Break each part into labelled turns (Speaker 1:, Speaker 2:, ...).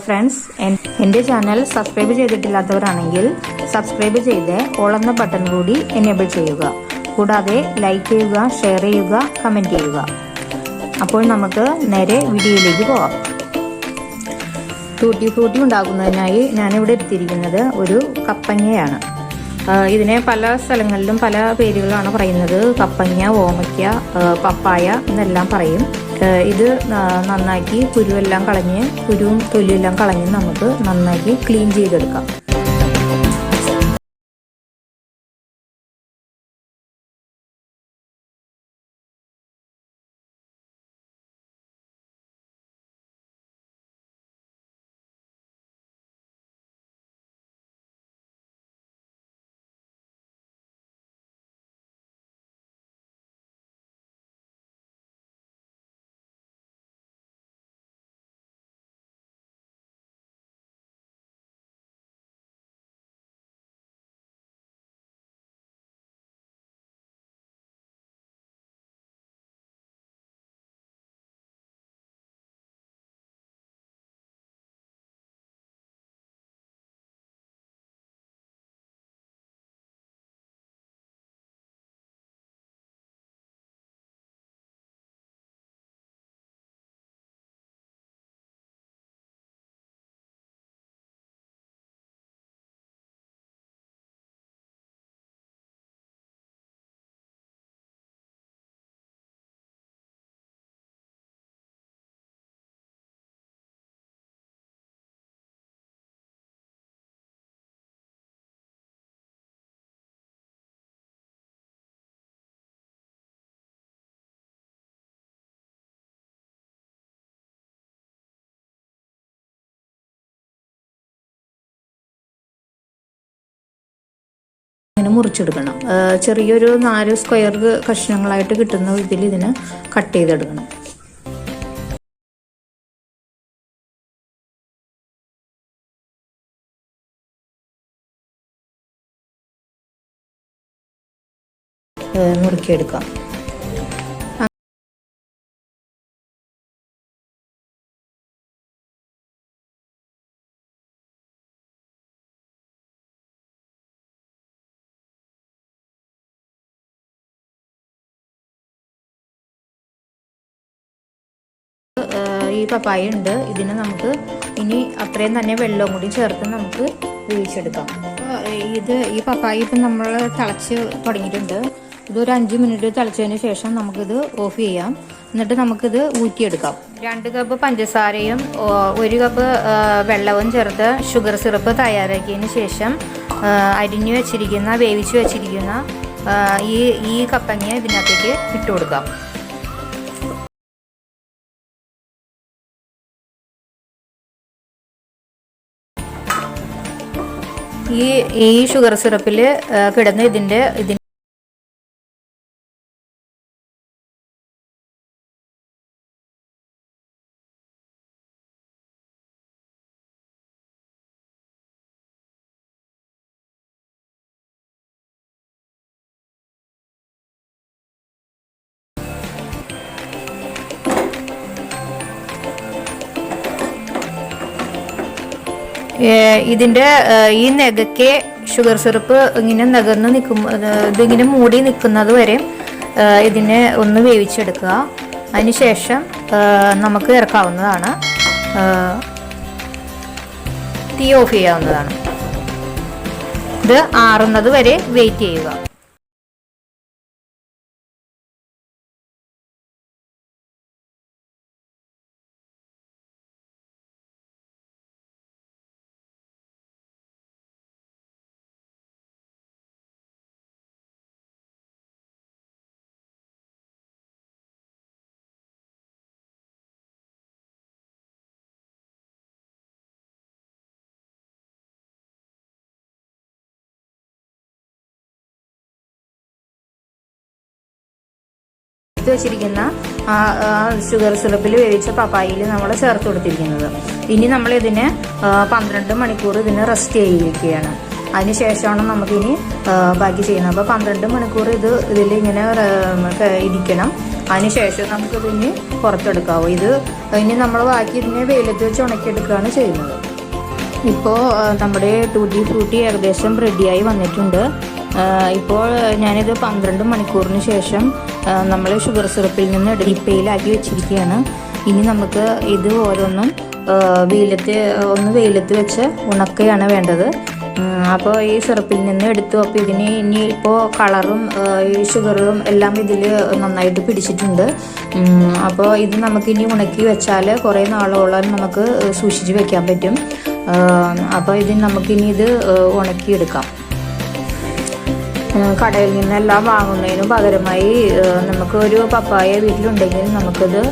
Speaker 1: Friends, എൻ്റെ channel subscribe ചെയ്തിട്ടില്ലാത്തവരാണെങ്കിൽ subscribe ചെയ്ത് all എന്ന ബട്ടൺ കൂടി എനേബിൾ ചെയ്യുക. കൂടാതെ ലൈക്ക് ചെയ്യുക, ഷെയർ ചെയ്യുക, കമൻറ്റ് ചെയ്യുക. അപ്പോൾ നമുക്ക് നേരെ വീഡിയോയിലേക്ക് പോവാം. ടൂട്ടി ഫ്രൂട്ടി ഉണ്ടാക്കുന്നതിനായി ഞാനിവിടെ എടുത്തിരിക്കുന്നത് ഒരു കപ്പങ്ങയാണ്. ഇതിനെ പല സ്ഥലങ്ങളിലും പല പേരുകളാണ് പറയുന്നത്. കപ്പങ്ങ, ഓമയ്ക്ക, പപ്പായ എന്നെല്ലാം പറയും. ഇത് നന്നാക്കി കുരുവും തൊലിയെല്ലാം കളഞ്ഞ് നമുക്ക് നന്നാക്കി ക്ലീൻ ചെയ്തെടുക്കാം. ഇങ്ങനെ മുറിച്ചെടുക്കണം. ചെറിയൊരു 4 സ്ക്വയർ കഷ്ണങ്ങളായിട്ട് കിട്ടുന്ന വിധത്തിൽ ഇതിന് കട്ട് ചെയ്തെടുക്കണം. നുറുക്കിയെടുക്കാം. ഈ പപ്പായ ഉണ്ട്, ഇതിന് നമുക്ക് ഇനി അത്രയും തന്നെ വെള്ളവും കൂടി ചേർത്ത് നമുക്ക് വേവിച്ചെടുക്കാം. ഈ പപ്പായ ഇപ്പം നമ്മൾ തിളച്ച് തുടങ്ങിയിട്ടുണ്ട്. ഇതൊരു 5 മിനിറ്റ് തിളച്ചതിന് ശേഷം നമുക്കിത് ഓഫ് ചെയ്യാം. എന്നിട്ട് നമുക്കിത് ഊറ്റിയെടുക്കാം. 2 കപ്പ് പഞ്ചസാരയും 1 കപ്പ് വെള്ളവും ചേർത്ത് ഷുഗർ സിറപ്പ് തയ്യാറാക്കിയതിന് ശേഷം വേവിച്ച് വെച്ചിരിക്കുന്ന ഈ കപ്പങ്ങ ഇതിനകത്തേക്ക് ഇട്ട് കൊടുക്കാം. ഈ ഷുഗർ സിറപ്പിൽ കിടന്ന് ഇതിൻ്റെ ഈ നെകക്കെ ഷുഗർ സിറപ്പ് ഇങ്ങനെ നികർന്ന് ഇതിങ്ങനെ മൂടി നിൽക്കുന്നത് വരെ ഇതിനെ ഒന്ന് വേവിച്ചെടുക്കുക. അതിനുശേഷം നമുക്ക് ഇറക്കാവുന്നതാണ്. തീ ഓഫ് ചെയ്യാവുന്നതാണ്. ഇത് ആറുന്നത് വരെ വെയിറ്റ് ചെയ്യുക. വെച്ചിരിക്കുന്ന ഷുഗർ സിറപ്പിൽ വേവിച്ച പപ്പായയിൽ നമ്മൾ ചേർത്ത് കൊടുത്തിരിക്കുന്നത്. ഇനി നമ്മൾ ഇതിനെ 12 മണിക്കൂർ ഇതിനെ റെസ്റ്റ് ചെയ്യിക്കുകയാണ്. അതിനുശേഷമാണ് നമുക്കിനി ബാക്കി ചെയ്യുന്നത്. അപ്പോൾ 12 മണിക്കൂർ ഇതിലിങ്ങനെ ഇരിക്കണം. അതിനുശേഷം നമുക്കിതിന് പുറത്തെടുക്കാവൂ. ഇത് ഇനി നമ്മൾ ബാക്കി ഇതിനെ വെയിലത്ത് വെച്ച് ഉണക്കിയെടുക്കുകയാണ് ചെയ്യുന്നത്. ഇപ്പോൾ നമ്മുടെ ടൂട്ടി ഫ്രൂട്ടി ഏകദേശം റെഡിയായി വന്നിട്ടുണ്ട്. ഇപ്പോൾ ഞാനിത് 12 മണിക്കൂറിന് ശേഷം നമ്മൾ ഷുഗർ സിറപ്പിൽ നിന്ന് ഡിപ്പയിലാക്കി വെച്ചിരിക്കുകയാണ്. ഇനി നമുക്ക് ഇത് ഓരോന്നും വെയിലത്ത് വെച്ച് ഉണക്കുകയാണ് വേണ്ടത്. അപ്പോൾ ഈ സിറപ്പിൽ നിന്ന് എടുത്തു. അപ്പോൾ ഇതിന് ഇനി ഇപ്പോൾ കളറും ഈ ഷുഗറും എല്ലാം ഇതിൽ നന്നായിട്ട് പിടിച്ചിട്ടുണ്ട്. അപ്പോൾ ഇത് നമുക്കിനി ഉണക്കി വെച്ചാൽ കുറേ നാളോളം നമുക്ക് സൂക്ഷിച്ച് വെക്കാൻ പറ്റും. അപ്പോൾ ഇതിന് നമുക്കിനി ഇത് ഉണക്കിയെടുക്കാം. കടയിൽ നിന്നെല്ലാം വാങ്ങുന്നതിന് പകരമായി നമുക്ക് ഒരു പപ്പായ വീട്ടിലുണ്ടെങ്കിൽ നമുക്കത്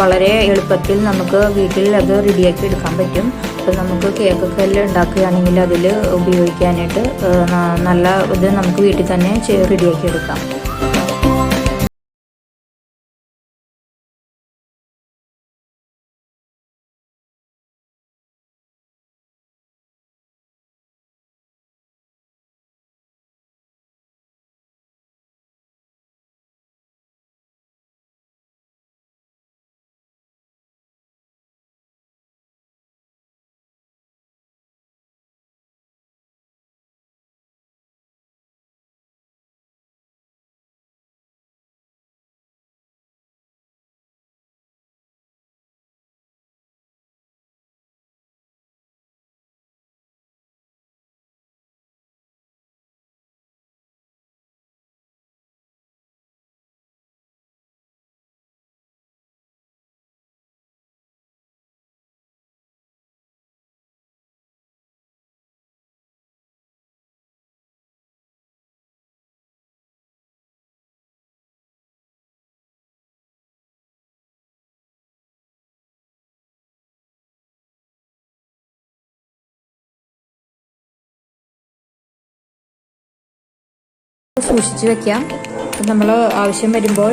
Speaker 1: വളരെ എളുപ്പത്തിൽ നമുക്ക് വീട്ടിൽ അത് റെഡിയാക്കി എടുക്കാൻ പറ്റും. അപ്പോൾ നമുക്ക് കേക്കൊക്കെ എല്ലാം ഉണ്ടാക്കുകയാണെങ്കിൽ അതിൽ ഉപയോഗിക്കാനായിട്ട് നല്ല ഇത് നമുക്ക് വീട്ടിൽ തന്നെ റെഡിയാക്കി എടുക്കാം. സൂക്ഷിച്ച് വെക്കാം. നമ്മൾ ആവശ്യം വരുമ്പോൾ